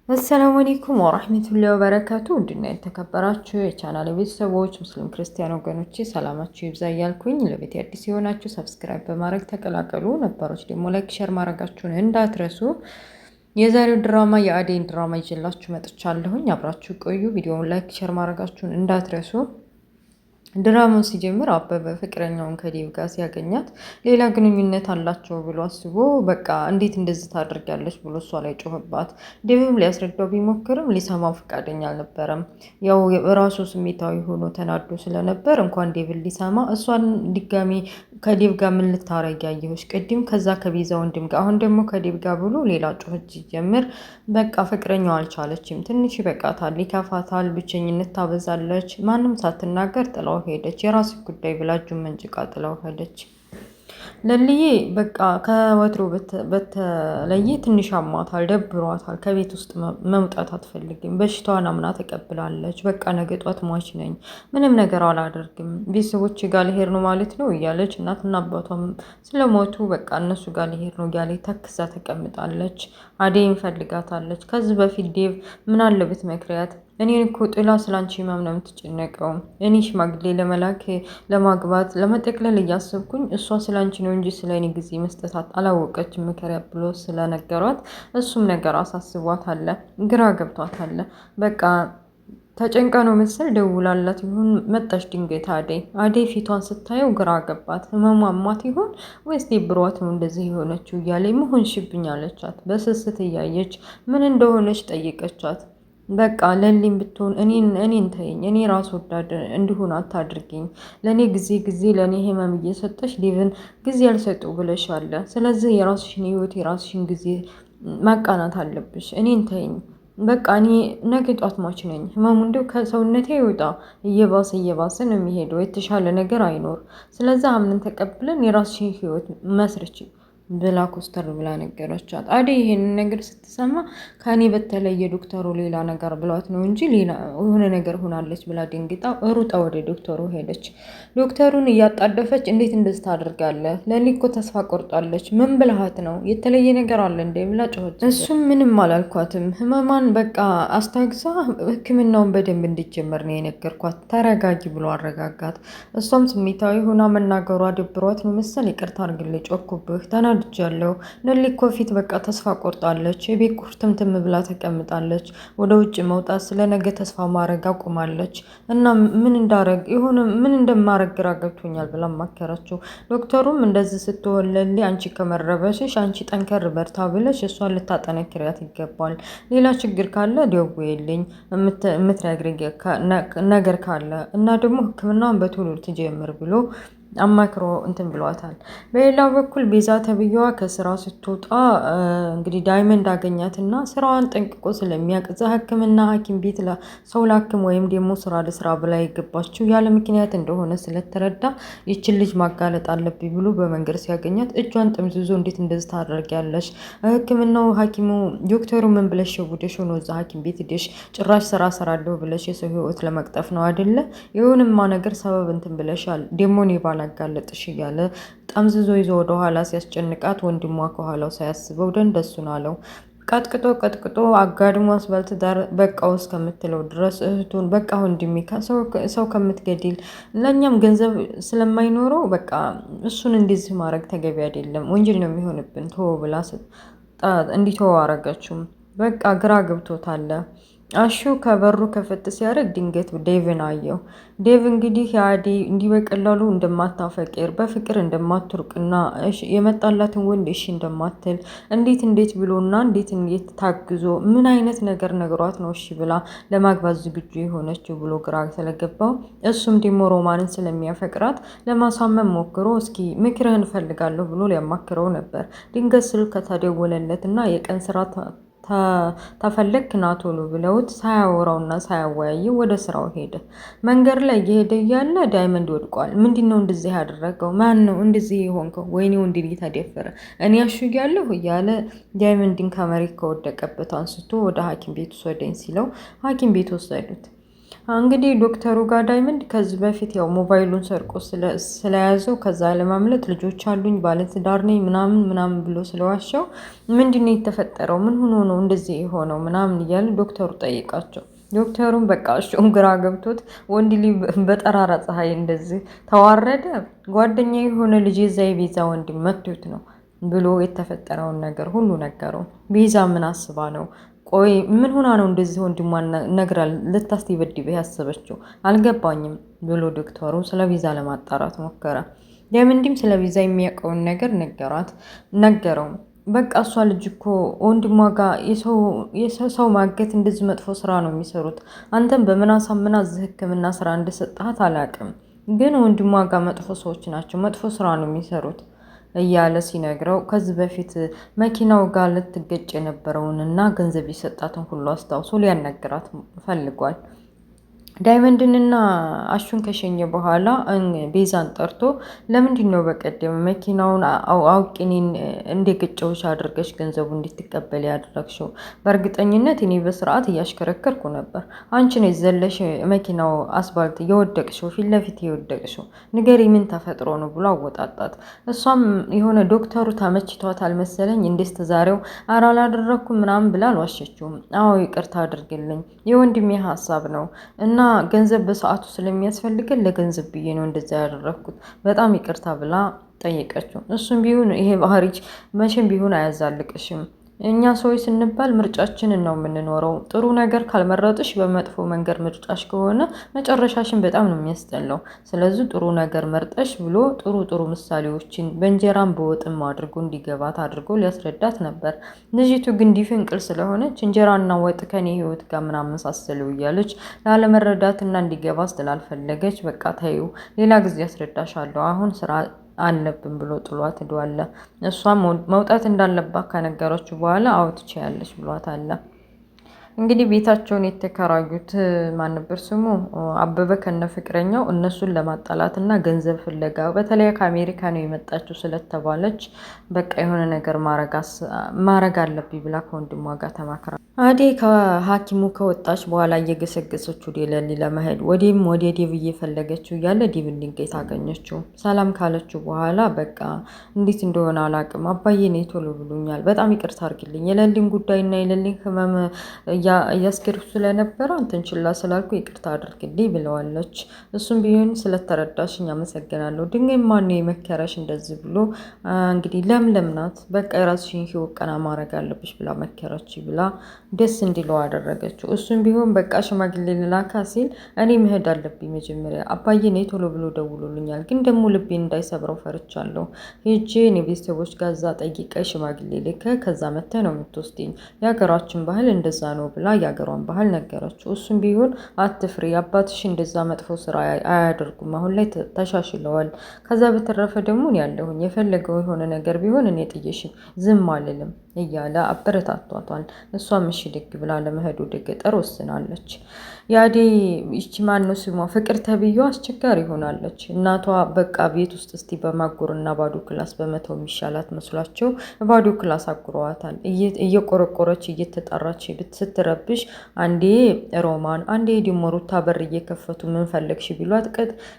አሰላሙ አለይኩም ወራህመቱላሂ ወበረካቱ። እንድና የተከበራችሁ የቻናል ቤተሰቦች ሙስሊም ክርስቲያን ወገኖቼ ሰላማችሁ ይብዛ እያልኩኝ ለቤት አዲስ የሆናችሁ ሰብስክራይብ በማድረግ ተቀላቀሉ። ነባሮች ደግሞ ላይክ ሼር ማድረጋችሁን እንዳትረሱ። የዛሬው ድራማ የአደይን ድራማ ይዤላችሁ መጥቻለሁኝ። አብራችሁ ቆዩ። ቪዲዮውን ላይክ ሼር ማድረጋችሁን እንዳትረሱ። ድራማው ሲጀምር አበበ ፍቅረኛውን ከዴቭ ጋር ሲያገኛት ሌላ ግንኙነት አላቸው ብሎ አስቦ በቃ እንዴት እንደዚህ ታደርጋለች ብሎ እሷ ላይ ጮህባት። ዴቭም ሊያስረዳው ቢሞክርም ሊሰማው ፈቃደኛ አልነበረም። ያው ራሱ ስሜታዊ ሆኖ ተናዶ ስለነበር እንኳን ዴቭን ሊሰማ እሷን ድጋሚ ከዴቭ ጋር ምን ልታረጊ ያየሁሽ ቅድም ከዛ ከቤዛ ወንድም ጋር አሁን ደግሞ ከዴቭ ጋር ብሎ ሌላ ጩኸት ሲጀምር በቃ ፍቅረኛው አልቻለችም። ትንሽ ይበቃታል፣ ይከፋታል፣ ብቸኝነት ታበዛለች። ማንም ሳትናገር ጥላው ሄደች። የራስ ጉዳይ ብላ እጁን መንጭቃ ጥላው ሄደች። ለልዬ በቃ ከወትሮ በተለየ ትንሽ አሟታል፣ ደብሯታል። ከቤት ውስጥ መውጣት አትፈልግም። በሽታዋን አምና ተቀብላለች። በቃ ነገ ጧት ሟች ነኝ፣ ምንም ነገር አላደርግም፣ ቤተሰቦች ጋር ልሄድ ነው ማለት ነው እያለች እናትና አባቷም ስለሞቱ በቃ እነሱ ጋር ልሄድ ነው እያለች ተክዛ ተቀምጣለች። አደይን ፈልጋታለች። ከዚህ በፊት ዴቭ ምን አለበት መክሪያት እኔን እኮ ጥላ ስላንቺ ህመም ነው የምትጨነቀው። እኔ ሽማግሌ ለመላክ ለማግባት ለመጠቅለል እያሰብኩኝ እሷ ስላንቺ ነው እንጂ ስለ እኔ ጊዜ መስጠት አላወቀችም ምክሪያ ብሎ ስለነገሯት እሱም ነገር አሳስቧት አለ። ግራ ገብቷት አለ። በቃ ተጨንቃ ነው መሰል ደውላላት ይሁን መጣች ድንገት አደይ ፊቷን ስታየው ግራ ገባት። ህመሟ አሟት ይሆን ወይስ ደብሯት ነው እንደዚህ የሆነችው እያለ መሆን ሽብኝ አለቻት። በስስት እያየች ምን እንደሆነች ጠይቀቻት። በቃ ለሊም ብትሆን እኔን ተይኝ፣ እኔ ራስ ወዳድ እንዲሆን አታድርጊኝ። ለእኔ ጊዜ ለእኔ ህመም እየሰጠሽ ዴቭን ጊዜ ያልሰጠው ብለሻል። ስለዚህ የራስሽን ህይወት የራስሽን ጊዜ ማቃናት አለብሽ። እኔን ተይኝ በቃ እኔ ነገ ጧት ሟች ነኝ። ህመሙ እንደው ከሰውነቴ ይወጣ እየባሰ ነው የሚሄደው። የተሻለ ነገር አይኖር። ስለዚህ አምነን ተቀብለን የራስሽን ህይወት መስርች ብላ ኮስተር ብላ ነገረቻት። አደይ ይሄንን ነገር ስትሰማ ከኔ በተለየ ዶክተሩ ሌላ ነገር ብሏት ነው እንጂ ሌላ የሆነ ነገር ሆናለች ብላ ደንግጣ ሩጣ ወደ ዶክተሩ ሄደች። ዶክተሩን እያጣደፈች እንዴት እንደዚህ ታደርጋለህ? ለኔ እኮ ተስፋ ቆርጣለች። ምን ብልሃት ነው? የተለየ ነገር አለ እንደ ብላ ጮኸች። እሱም ምንም አላልኳትም፣ ህመማን በቃ አስታግዛ ህክምናውን በደንብ እንዲጀመር ነው የነገርኳት። ተረጋጊ ብሎ አረጋጋት። እሷም ስሜታዊ ሆና መናገሯ ደብሯት ነው መሰል ይቅርታ አድርግልኝ ጮኩብህ ተናድጃለሁ። ነሊ እኮ ፊት በቃ ተስፋ ቆርጣለች። የቤት ኩርትምትም ብላ ተቀምጣለች። ወደ ውጭ መውጣት ስለነገ ተስፋ ማድረግ አቁማለች። እና ምን እንደማረግ ግራ ገብቶኛል ብላ ማከረችው። ዶክተሩም እንደዚህ ስትሆን ለሊ አንቺ ከመረበሽሽ አንቺ ጠንከር በርታ ብለሽ እሷን ልታጠነክሪያት ይገባል። ሌላ ችግር ካለ ደውዪልኝ የምትነግሪኝ ነገር ካለ እና ደግሞ ህክምናውን በቶሎ ትጀምር ብሎ አማክሮ እንትን ብሏታል። በሌላው በኩል ቤዛ ተብዬዋ ከስራ ስትወጣ እንግዲህ ዳይመንድ አገኛትና ስራዋን ጠንቅቆ ስለሚያውቅ እዛ ህክምና ሐኪም ቤት ሰው ላክም ወይም ደግሞ ስራ ለስራ ብላ የገባችው ያለ ምክንያት እንደሆነ ስለተረዳ ይችን ልጅ ማጋለጥ አለብኝ ብሎ በመንገድ ሲያገኛት እጇን ጥምዝዞ እንዴት እንደዚህ ታደርጊያለሽ? ህክምናው ሐኪሙ ዶክተሩ ምን ብለሽ ሸውደሽ ሆኖ እዛ ሐኪም ቤት ሄደሽ ጭራሽ ስራ ሰራለሁ ብለሽ የሰው ህይወት ለመቅጠፍ ነው አይደለ? የሆነማ ነገር ሰበብ እንትን ብለሻል። ደግሞ እኔ አጋለጥሽ እያለ ጠምዝዞ ይዞ ወደ ኋላ ሲያስጨንቃት ወንድሟ ከኋላው ሳያስበው ደንደሱን አለው። ቀጥቅጦ አጋድሞ አስባልት ዳር በቃው እስከምትለው ድረስ እህቱን በቃ ወንድሜ ሰው ከምትገድል ለእኛም ገንዘብ ስለማይኖረው በቃ እሱን እንደዚህ ማድረግ ተገቢ አይደለም፣ ወንጀል ነው የሚሆንብን ተወው ብላ እንዲተወው አረገችው። በቃ ግራ ገብቶታል። አሹ ከበሩ ከፈት ሲያደርግ ድንገት ዴቭን አየው። ዴቭ እንግዲህ የአደይ እንዲህ በቀላሉ እንደማታፈቅር በፍቅር እንደማትርቅና የመጣላትን ወንድ እሺ እንደማትል እንዴት ብሎና እንዴት ታግዞ ምን አይነት ነገር ነግሯት ነው እሺ ብላ ለማግባት ዝግጁ የሆነችው ብሎ ግራ ስለገባው እሱም ደግሞ ሮማንን ስለሚያፈቅራት ለማሳመን ሞክሮ እስኪ ምክርህን እፈልጋለሁ ብሎ ሊያማክረው ነበር። ድንገት ስልክ ከተደወለለትና የቀን ስራ ተፈለክ ና ቶሎ ብለውት ሳያወራውና ሳያወያየው ወደ ስራው ሄደ። መንገድ ላይ እየሄደ እያለ ዳይመንድ ወድቋል። ምንድነው እንደዚህ ያደረገው? ማን ነው እንደዚህ የሆንከው? ወይኔ ወንድ ልጅ ተደፈረ፣ እኔ አሽያለሁ እያለ ዳይመንድን ከመሬት ከወደቀበት አንስቶ ወደ ሐኪም ቤት ወሰደኝ ሲለው ሐኪም ቤት ወሰዱት። እንግዲህ ዶክተሩ ጋር ዳይመንድ ከዚህ በፊት ያው ሞባይሉን ሰርቆ ስለያዘው ከዛ ለማምለጥ ልጆች አሉኝ ባለትዳር ነኝ ምናምን ምናምን ብሎ ስለዋሻው ምንድን ነው የተፈጠረው? ምን ሆኖ ነው እንደዚህ የሆነው? ምናምን እያለ ዶክተሩ ጠይቃቸው። ዶክተሩም በቃ እሱም ግራ ገብቶት ወንድ ልጅ በጠራራ ፀሐይ እንደዚህ ተዋረደ፣ ጓደኛ የሆነ ልጅ የዛ የቤዛ ወንድም መቶት ነው ብሎ የተፈጠረውን ነገር ሁሉ ነገረው። ቤዛ ምን አስባ ነው? ቆይ ምን ሆና ነው እንደዚህ ወንድሟን ነግራ ልታስደበድበው ያሰበችው? አልገባኝም ብሎ ዶክተሩ ስለ ቤዛ ለማጣራት ሞከረ። ዳይመንድም ስለ ቤዛ የሚያውቀውን ነገር ነገረው። በቃ እሷ ልጅ እኮ ወንድሟ ጋር የሰው ማገት እንደዚህ መጥፎ ስራ ነው የሚሰሩት። አንተም በምን አሳምና እዚህ ሕክምና ስራ እንደሰጣት አላውቅም፣ ግን ወንድሟ ጋር መጥፎ ሰዎች ናቸው፣ መጥፎ ስራ ነው የሚሰሩት እያለ ሲነግረው ከዚህ በፊት መኪናው ጋር ልትገጭ የነበረውንና ገንዘብ የሰጣትን ሁሉ አስታውሶ ሊያናግራት ፈልጓል። ዳይመንድንና አሹን ከሸኘ በኋላ ቤዛን ጠርቶ ለምንድን ነው በቀደም መኪናውን አውቄ እኔን እንደገጨሁሽ አድርገሽ ገንዘቡ እንድትቀበል ያደረግሽው? በእርግጠኝነት እኔ በስርዓት እያሽከረከርኩ ነበር፣ አንቺ ነሽ ዘለሽ መኪናው አስፋልት የወደቅሽው፣ ፊት ለፊት የወደቅሽው፣ ንገሪ ምን ተፈጥሮ ነው ብሎ አወጣጣት። እሷም የሆነ ዶክተሩ ተመችቷታል መሰለኝ እንደስተ ዛሬው ኧረ አላደረኩም ምናምን ብላ አልዋሸችውም። አዎ ይቅርታ አድርግልኝ የወንድሜ ሀሳብ ነው እና ገንዘብ በሰዓቱ ስለሚያስፈልገን ለገንዘብ ብዬ ነው እንደዛ ያደረኩት፣ በጣም ይቅርታ ብላ ጠየቀችው። እሱም ቢሆን ይሄ ባህሪች መቼም ቢሆን አያዛልቅሽም፣ እኛ ሰዎች ስንባል ምርጫችንን ነው የምንኖረው። ጥሩ ነገር ካልመረጥሽ በመጥፎ መንገድ ምርጫሽ ከሆነ መጨረሻሽን በጣም ነው የሚያስጠላው። ስለዚህ ጥሩ ነገር መርጠሽ ብሎ ጥሩ ምሳሌዎችን በእንጀራም በወጥም አድርጎ እንዲገባት አድርጎ ሊያስረዳት ነበር። ልጅቱ ግን ዲፍንቅል ስለሆነች እንጀራና ወጥ ከኔ ህይወት ጋር ምን አመሳሰለው እያለች ላለመረዳትና እንዲገባ ስላልፈለገች በቃ ተይው ሌላ ጊዜ ያስረዳሻለሁ አሁን ስራ አለብን ብሎ ጥሏት ሄዷል። እሷም መውጣት እንዳለባት ከነገረችው በኋላ አዎ ትችያለሽ ብሏታል። እንግዲህ ቤታቸውን የተከራዩት ማን ነበር ስሙ አበበ ከነ ፍቅረኛው እነሱን ለማጣላት እና ገንዘብ ፍለጋ በተለይ ከአሜሪካ ነው የመጣችው ስለተባለች በቃ የሆነ ነገር ማረግ አለብኝ ብላ ከወንድሟ ጋር ተማክራ አዴ ከሐኪሙ ከወጣች በኋላ እየገሰገሰች ወደ ለሊ ለመሄድ ወደ ዴቭ እየፈለገችው እያለ ዴቭ ድንገት አገኘችው። ሰላም ካለችው በኋላ በቃ እንዴት እንደሆነ አላውቅም አባዬ ነይ ቶሎ ብሎኛል፣ በጣም ይቅርታ አድርግልኝ የለሊን ጉዳይና የለሊን ህመም እያስገድኩ ስለነበረ አንተን ችላ ስላልኩ ይቅርታ አድርግልኝ ብለዋለች። እሱም ቢሆን ስለተረዳሽኝ አመሰግናለሁ። ድንገት ማነው የመከረሽ እንደዚህ ብሎ እንግዲህ ለምለም ናት በቃ የራስሽን ህይወት ቀና ማድረግ አለብሽ ብላ መከረች ብላ ደስ እንዲለው አደረገችው። እሱም ቢሆን በቃ ሽማግሌ ልላካ ሲል እኔ መሄድ አለብኝ መጀመሪያ አባዬ ነይ ቶሎ ብሎ ደውሎልኛል፣ ግን ደግሞ ልቤን እንዳይሰብረው ፈርቻለሁ። ሄጄ እኔ ቤተሰቦች ጋር እዛ ጠይቀ ሽማግሌ ልከ ከዛ መተ ነው የምትወስደኝ፣ የሀገራችን ባህል እንደዛ ነው ብላ የሀገሯን ባህል ነገረችው። እሱም ቢሆን አትፍሪ አባትሽ እንደዛ መጥፎ ስራ አያደርጉም፣ አሁን ላይ ተሻሽለዋል። ከዛ በተረፈ ደግሞ ያለሁኝ የፈለገው የሆነ ነገር ቢሆን እኔ ጥዬሽ ዝም አልልም እያለ አበረታቷታል። እሷም እሺ ደግ ብላ ለመሄድ ወደ ገጠር ወስናለች። ያዴ ይቺ ማነው ስሟ ፍቅር ተብዬው አስቸጋሪ ሆናለች። እናቷ በቃ ቤት ውስጥ እስቲ በማጎርና ባዶ ክላስ በመተው የሚሻላት መስሏቸው ባዶ ክላስ አጉረዋታል። እየቆረቆረች እየተጣራች ስትረብሽ አንዴ ሮማን አንዴ ደግሞ ሩታ በር እየከፈቱ ምን ፈለግሽ ቢሏት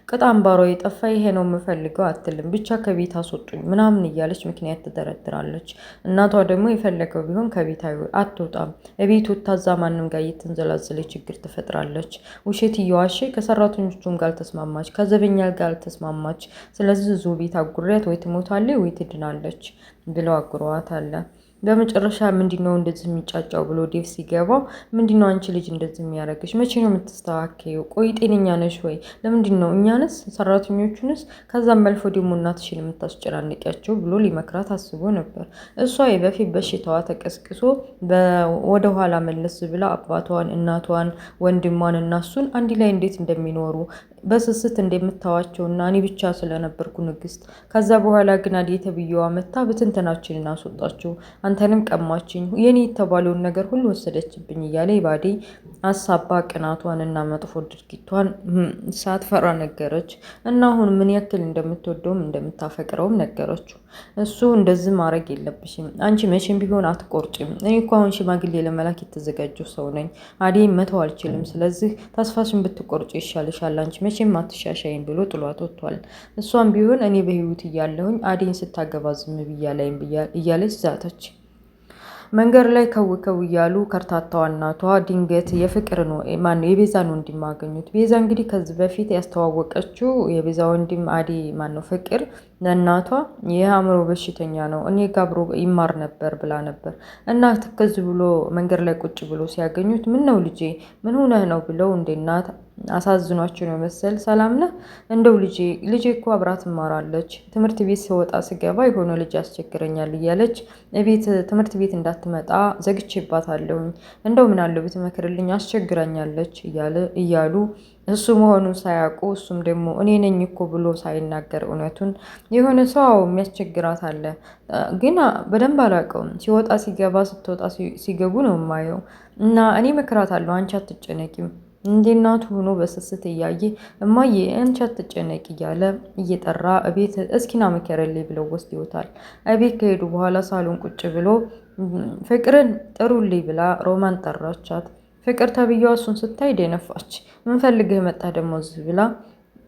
ቅጥ አምባሯ የጠፋ ይሄ ነው የምፈልገው አትልም፣ ብቻ ከቤት አስወጡኝ ምናምን እያለች ምክንያት ትደረድራለች። እናቷ ደግሞ የፈለገው ቢሆን ከቤት አትወጣም፣ ቤት ወጥታ እዛ ማንም ጋር እየተንዘላዘለ ችግር ትፈጥራለች። ውሸት እየዋሸ ከሰራተኞቹም ጋር ተስማማች፣ ከዘበኛ ጋር ተስማማች። ስለዚህ ዙ ቤት አጉሪያት ወይ ትሞታለች ወይ ትድናለች ብለው አጉረዋታል። በመጨረሻ ምንድነው እንደዚህ የሚጫጫው ብሎ ዴቭ ሲገባው ምንድነው አንቺ ልጅ እንደዚህ የሚያደርግሽ? መቼ ነው የምትስተካከየው? ቆይ ጤነኛ ነሽ ወይ? ለምንድነው እኛንስ ሰራተኞቹንስ ከዛም መልፎ ደግሞ እናትሽን የምታስጨናንቂያቸው ብሎ ሊመክራት አስቦ ነበር። እሷ የበፊት በሽታዋ ተቀስቅሶ ወደኋላ መለስ ብላ አባቷን፣ እናቷን፣ ወንድሟን እና እሱን አንድ ላይ እንዴት እንደሚኖሩ በስስት እንደምታዋቸውና እኔ ብቻ ስለነበርኩ ንግስት ከዛ በኋላ ግን አዴ ተብዬዋ መታ ብትንተናችንን አስወጣችው። አንተንም ቀማችኝ፣ የኔ የተባለውን ነገር ሁሉ ወሰደችብኝ እያለ የባዴ አሳባ ቅናቷንና መጥፎ ድርጊቷን ሳትፈራ ነገረች እና አሁን ምን ያክል እንደምትወደውም እንደምታፈቅረውም ነገረችው። እሱ እንደዚህ ማድረግ የለብሽም አንቺ መቼም ቢሆን አትቆርጭም። እኔ እኮ አሁን ሽማግሌ ለመላክ የተዘጋጀው ሰው ነኝ። አዴን መተው አልችልም። ስለዚህ ተስፋሽን ብትቆርጭ ይሻልሻል። አንቺ መቼም አትሻሻይም ብሎ ጥሏት ወጥቷል። እሷም ቢሆን እኔ በህይወት እያለሁኝ አዴን ስታገባ ዝም ብያለኝ እያለች ዛተች። መንገድ ላይ ከውከው እያሉ ከርታታዋ እናቷ ድንገት የፍቅርን ማነው የቤዛን ወንድም አገኙት። ቤዛ እንግዲህ ከዚህ በፊት ያስተዋወቀችው የቤዛ ወንድም አዴ ማነው ፍቅር ለእናቷ የአእምሮ በሽተኛ ነው፣ እኔ ጋር አብሮ ይማር ነበር ብላ ነበር። እና ትከዝ ብሎ መንገድ ላይ ቁጭ ብሎ ሲያገኙት ምን ነው ልጄ ምን ሆነህ ነው ብለው እንደ እናት አሳዝኗቸው ነው መሰል ሰላም ነህ? እንደው ልጄ እኮ አብራ ትማራለች። ትምህርት ቤት ስወጣ ስገባ የሆነ ልጅ ያስቸግረኛል እያለች ቤት ትምህርት ቤት እንዳትመጣ ዘግቼባታለሁኝ። እንደው ምን አለው ብትመክርልኝ አስቸግራኛለች እያሉ እሱ መሆኑን ሳያውቁ እሱም ደግሞ እኔ ነኝ እኮ ብሎ ሳይናገር እውነቱን የሆነ ሰው የሚያስቸግራት አለ፣ ግን በደንብ አላውቀውም። ሲወጣ ሲገባ ስትወጣ ሲገቡ ነው የማየው እና እኔ እመክራታለሁ አንቺ አትጨነቂም እንደ እናቱ ሆኖ በስስት እያየ እማዬ አንቺ አትጨነቂ እያለ እየጠራ እቤት እስኪና መከረልኝ ብለው ወስደውታል። እቤት ከሄዱ በኋላ ሳሎን ቁጭ ብሎ ፍቅርን ጥሩልኝ ብላ ሮማን ጠራቻት። ፍቅር ተብዬዋ እሱን ስታይ ደነፋች። ምን ፈልገህ መጣ ደግሞ እዚህ ብላ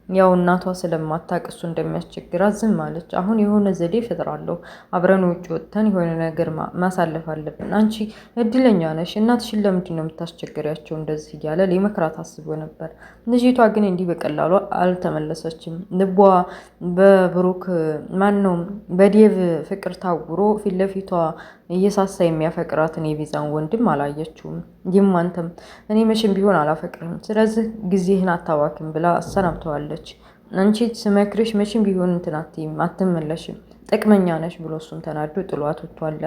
ያው እናቷ ስለማታውቅ እሱ እንደሚያስቸግራት ዝም አለች። አሁን የሆነ ዘዴ እፈጥራለሁ፣ አብረን ውጭ ወጥተን የሆነ ነገር ማሳለፍ አለብን። አንቺ እድለኛ ነሽ፣ እናትሽን ለምንድን ነው የምታስቸግሪያቸው እንደዚህ እያለ ሊመክራት አስቦ ነበር። ልጅቷ ግን እንዲህ በቀላሉ አልተመለሰችም። ልቧ በብሩክ ማነው በዴቭ ፍቅር ታውሮ ፊት ለፊቷ እየሳሳ የሚያፈቅራትን የቤዛን ወንድም አላየችውም። ይህም አንተም እኔ መቼም ቢሆን አላፈቅርም፣ ስለዚህ ጊዜህን አታባክም ብላ አሰናብተዋለች። አንቺ ስመክርሽ መቼም ቢሆን እንትን አትመለሽም፣ ጥቅመኛ ነሽ ብሎ እሱም ተናዶ ጥሏት ወጥቷል።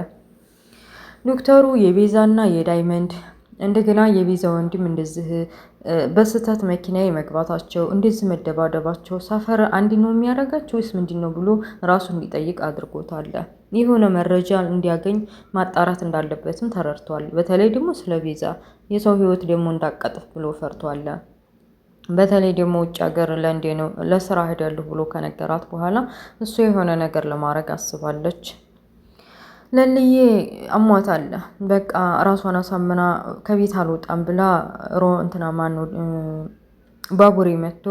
ዶክተሩ የቤዛና የዳይመንድ እንደገና የቤዛ ወንድም እንደዚህ በስህተት መኪና የመግባታቸው እንደዚህ መደባደባቸው ሰፈር አንድ ነው የሚያደርጋቸው ወይስ ምንድን ነው ብሎ ራሱ እንዲጠይቅ አድርጎታል። የሆነ መረጃ እንዲያገኝ ማጣራት እንዳለበትም ተረድቷል። በተለይ ደግሞ ስለ ቤዛ የሰው ሕይወት ደግሞ እንዳቀጥፍ ብሎ ፈርቷል። በተለይ ደግሞ ውጭ ሀገር ለንደን ነው ለስራ ሄዳለሁ ብሎ ከነገራት በኋላ እሱ የሆነ ነገር ለማድረግ አስባለች። ለልዬ አሟታል። በቃ ራሷን አሳምና ከቤት አልወጣም ብላ እንትና ማነው ባቡሬ መጥቶ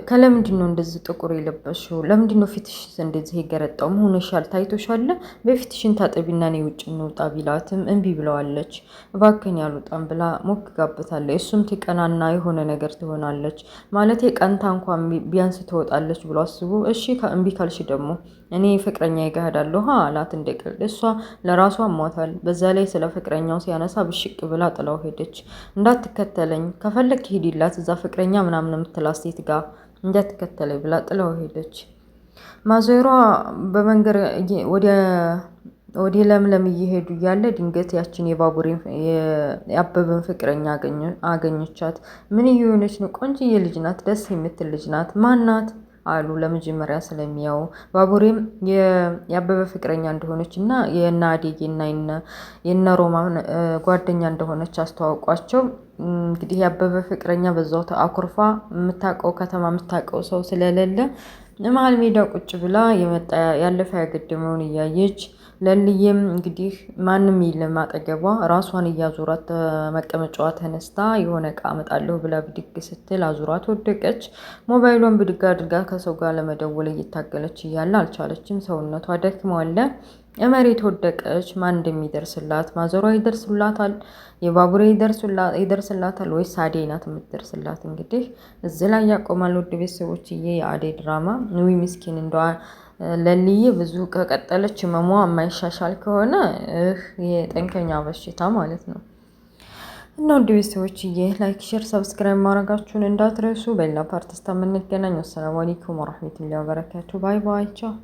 ከለምንድን ነው እንደዚህ ጥቁር የለበሽው? ለምንድን ነው ፊትሽ እንደዚህ የገረጣው? መሆንሻል ታይቶሻል። በፊትሽን ታጠቢና እኔ ውጭ እንውጣ ቢላትም እምቢ ብለዋለች። እባክህን ያልወጣም ብላ ሞክጋበታለች። እሱም ትቀናና የሆነ ነገር ትሆናለች ማለት የቀንታ እንኳን ቢያንስ ትወጣለች ብሎ አስቡ። እሺ እምቢ ካልሽ ደግሞ እኔ ፍቅረኛ ይጋዳለሁ አላት እንደቀል። እሷ ለራሷ አሟታል። በዛ ላይ ስለ ፍቅረኛው ሲያነሳ ብሽቅ ብላ ጥላው ሄደች። እንዳትከተለኝ ከፈለክ ሂድላት እዛ ፍቅረኛ ምናምን የምትላት ሴት ጋር እንዳትከተለኝ ብላ ጥላው ሄደች። ማዘሯ በመንገድ ወደ ለምለም እየሄዱ እያለ ድንገት ያችን የባቡሬን የአበበን ፍቅረኛ አገኘቻት። ምን እየሆነች ነው? ቆንጆዬ ልጅ ናት፣ ደስ የምትል ልጅ ናት። ማናት አሉ ለመጀመሪያ ስለሚያው። ባቡሬም የአበበ ፍቅረኛ እንደሆነች እና የእነ አዴጌ እና የእነ ሮማን ጓደኛ እንደሆነች አስተዋውቋቸው። እንግዲህ የአበበ ፍቅረኛ በዛው አኩርፋ የምታውቀው ከተማ የምታውቀው ሰው ስለሌለ መሀል ሜዳ ቁጭ ብላ የመጣ ያለፈ ያገደመውን እያየች ለልዬም እንግዲህ ማንም የለም አጠገቧ። ራሷን እያዞራት መቀመጫዋ ተነስታ የሆነ እቃ አመጣለሁ ብላ ብድግ ስትል አዙራት ወደቀች። ሞባይሏን ብድግ አድርጋ ከሰው ጋር ለመደወል እየታገለች እያለ አልቻለችም። ሰውነቷ ደክሟል። መሬት ወደቀች። ማን እንደሚደርስላት? ማዘሯ ይደርሱላታል? የባቡሬ ይደርስላታል ወይስ አደይ ናት የምትደርስላት? እንግዲህ እዚህ ላይ ያቆማል። ውድ ቤተሰቦችዬ የአደይ ድራማ ኑይ ምስኪን እንደዋ ለልዬ ብዙ ከቀጠለች ህመሟ የማይሻሻል ከሆነ የጠንከኛ በሽታ ማለት ነው። እና ውድ ቤተሰቦችዬ ላይክ፣ ሼር፣ ሰብስክራይብ ማድረጋችሁን እንዳትረሱ። በሌላ ፓርት እስከምንገናኝ ወሰላሙ አለይኩም ወራህመቱላሂ ወበረካቱ። ባይ ባይ ቻው።